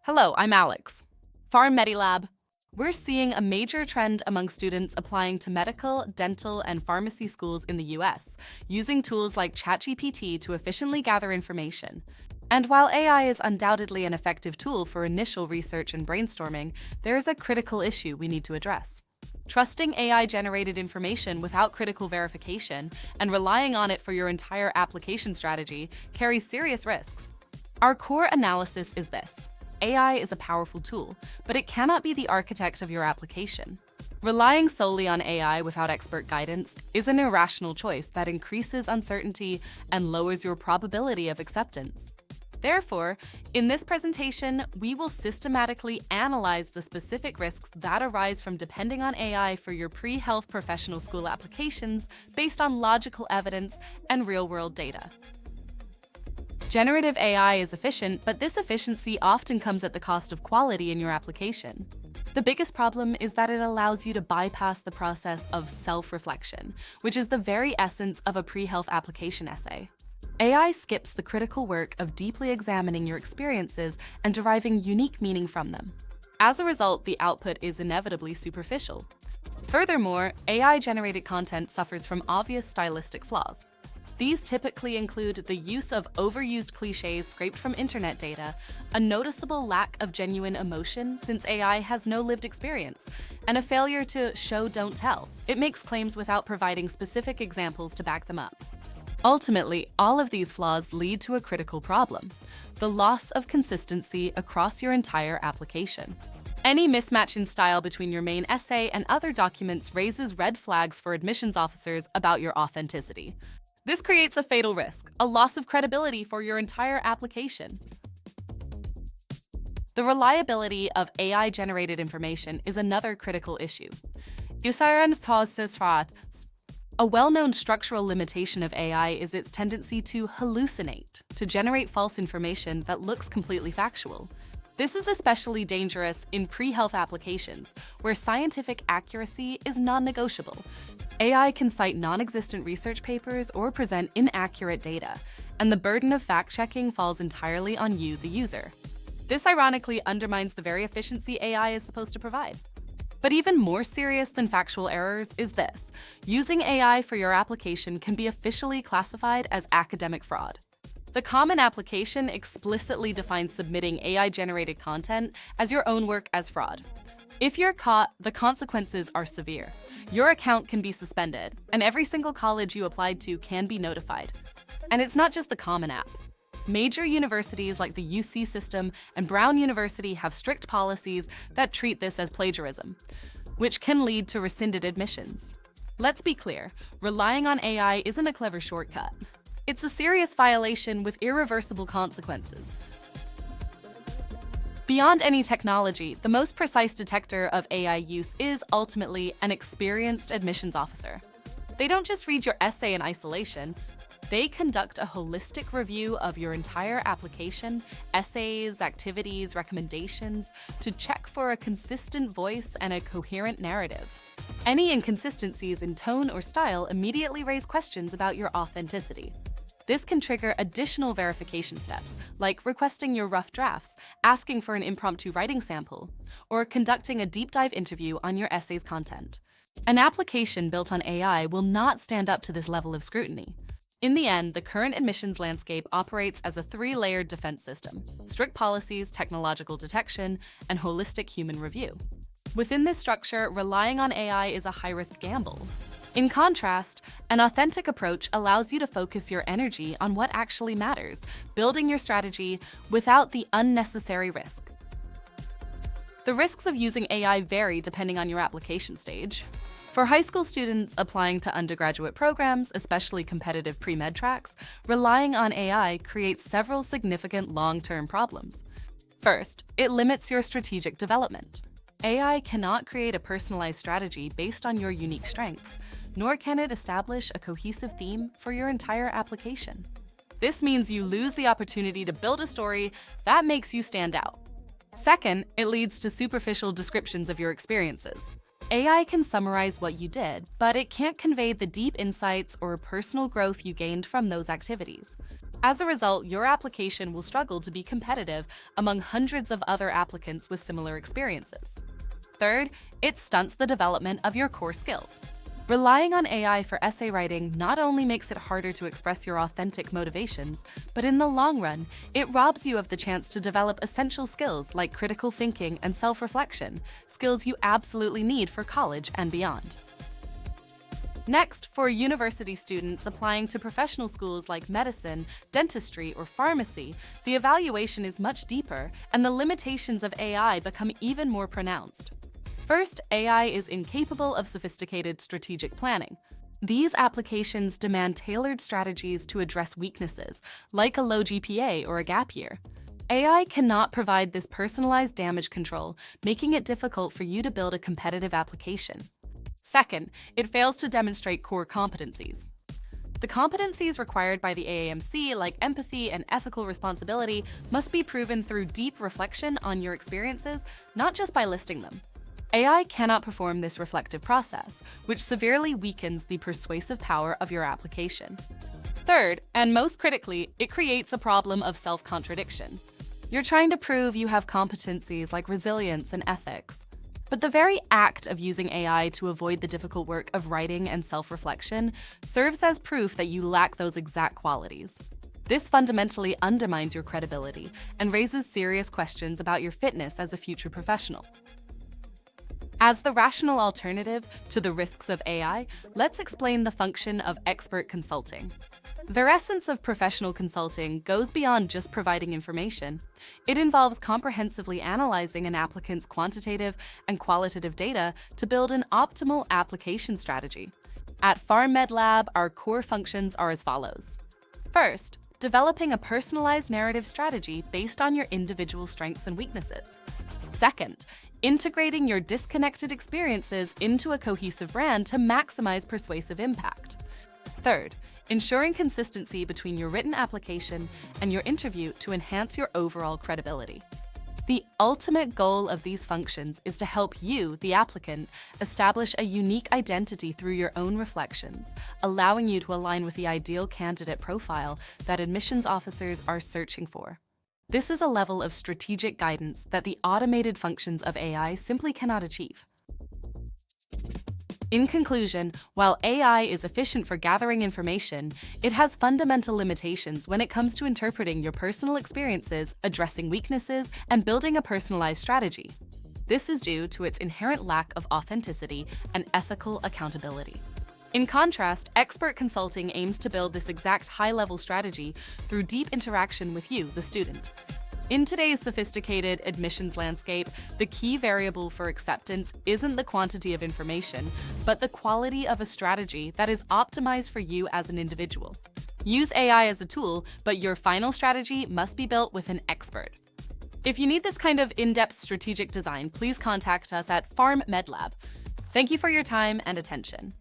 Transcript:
Hello, I'm Alex. Pharm-Medi-Lab. We're seeing a major trend among students applying to medical, dental, and pharmacy schools in the US, using tools like ChatGPT to efficiently gather information. And while AI is undoubtedly an effective tool for initial research and brainstorming, there is a critical issue we need to address. Trusting AI-generated information without critical verification and relying on it for your entire application strategy carries serious risks. Our core analysis is this. AI is a powerful tool, but it cannot be the architect of your application. Relying solely on AI without expert guidance is an irrational choice that increases uncertainty and lowers your probability of acceptance. Therefore, in this presentation, we will systematically analyze the specific risks that arise from depending on AI for your pre-health professional school applications based on logical evidence and real-world data. Generative AI is efficient, but this efficiency often comes at the cost of quality in your application. The biggest problem is that it allows you to bypass the process of self-reflection, which is the very essence of a pre-health application essay. AI skips the critical work of deeply examining your experiences and deriving unique meaning from them. As a result, the output is inevitably superficial. Furthermore, AI-generated content suffers from obvious stylistic flaws. These typically include the use of overused cliches scraped from internet data, a noticeable lack of genuine emotion since AI has no lived experience, and a failure to show don't tell. It makes claims without providing specific examples to back them up. Ultimately, all of these flaws lead to a critical problem: the loss of consistency across your entire application. Any mismatch in style between your main essay and other documents raises red flags for admissions officers about your authenticity. This creates a fatal risk, a loss of credibility for your entire application. The reliability of AI-generated information is another critical issue. A well-known structural limitation of AI is its tendency to hallucinate, to generate false information that looks completely factual. This is especially dangerous in pre-health applications, where scientific accuracy is non-negotiable. AI can cite non-existent research papers or present inaccurate data, and the burden of fact-checking falls entirely on you, the user. This ironically undermines the very efficiency AI is supposed to provide. But even more serious than factual errors is this: using AI for your application can be officially classified as academic fraud. The Common Application explicitly defines submitting AI-generated content as your own work as fraud. If you're caught, the consequences are severe. Your account can be suspended, and every single college you applied to can be notified. And it's not just the Common App. Major universities like the UC system and Brown University have strict policies that treat this as plagiarism, which can lead to rescinded admissions. Let's be clear, relying on AI isn't a clever shortcut. It's a serious violation with irreversible consequences. Beyond any technology, the most precise detector of AI use is ultimately an experienced admissions officer. They don't just read your essay in isolation. They conduct a holistic review of your entire application, essays, activities, recommendations, to check for a consistent voice and a coherent narrative. Any inconsistencies in tone or style immediately raise questions about your authenticity. This can trigger additional verification steps, like requesting your rough drafts, asking for an impromptu writing sample, or conducting a deep dive interview on your essay's content. An application built on AI will not stand up to this level of scrutiny. In the end, the current admissions landscape operates as a three-layered defense system: strict policies, technological detection, and holistic human review. Within this structure, relying on AI is a high-risk gamble. In contrast, an authentic approach allows you to focus your energy on what actually matters, building your strategy without the unnecessary risk. The risks of using AI vary depending on your application stage. For high school students applying to undergraduate programs, especially competitive pre-med tracks, relying on AI creates several significant long-term problems. First, it limits your strategic development. AI cannot create a personalized strategy based on your unique strengths, nor can it establish a cohesive theme for your entire application. This means you lose the opportunity to build a story that makes you stand out. Second, it leads to superficial descriptions of your experiences. AI can summarize what you did, but it can't convey the deep insights or personal growth you gained from those activities. As a result, your application will struggle to be competitive among hundreds of other applicants with similar experiences. Third, it stunts the development of your core skills. Relying on AI for essay writing not only makes it harder to express your authentic motivations, but in the long run, it robs you of the chance to develop essential skills like critical thinking and self-reflection, skills you absolutely need for college and beyond. Next, for university students applying to professional schools like medicine, dentistry, or pharmacy, the evaluation is much deeper and the limitations of AI become even more pronounced. First, AI is incapable of sophisticated strategic planning. These applications demand tailored strategies to address weaknesses, like a low GPA or a gap year. AI cannot provide this personalized damage control, making it difficult for you to build a competitive application. Second, it fails to demonstrate core competencies. The competencies required by the AAMC, like empathy and ethical responsibility, must be proven through deep reflection on your experiences, not just by listing them. AI cannot perform this reflective process, which severely weakens the persuasive power of your application. Third, and most critically, it creates a problem of self-contradiction. You're trying to prove you have competencies like resilience and ethics. But the very act of using AI to avoid the difficult work of writing and self-reflection serves as proof that you lack those exact qualities. This fundamentally undermines your credibility and raises serious questions about your fitness as a future professional. As the rational alternative to the risks of AI, let's explain the function of expert consulting. The essence of professional consulting goes beyond just providing information. It involves comprehensively analyzing an applicant's quantitative and qualitative data to build an optimal application strategy. At Pharm-Med-Lab, our core functions are as follows. First, developing a personalized narrative strategy based on your individual strengths and weaknesses. Second, integrating your disconnected experiences into a cohesive brand to maximize persuasive impact. Third, ensuring consistency between your written application and your interview to enhance your overall credibility. The ultimate goal of these functions is to help you, the applicant, establish a unique identity through your own reflections, allowing you to align with the ideal candidate profile that admissions officers are searching for. This is a level of strategic guidance that the automated functions of AI simply cannot achieve. In conclusion, while AI is efficient for gathering information, it has fundamental limitations when it comes to interpreting your personal experiences, addressing weaknesses, and building a personalized strategy. This is due to its inherent lack of authenticity and ethical accountability. In contrast, expert consulting aims to build this exact high-level strategy through deep interaction with you, the student. In today's sophisticated admissions landscape, the key variable for acceptance isn't the quantity of information, but the quality of a strategy that is optimized for you as an individual. Use AI as a tool, but your final strategy must be built with an expert. If you need this kind of in-depth strategic design, please contact us at Pharm-Med-Lab. Thank you for your time and attention.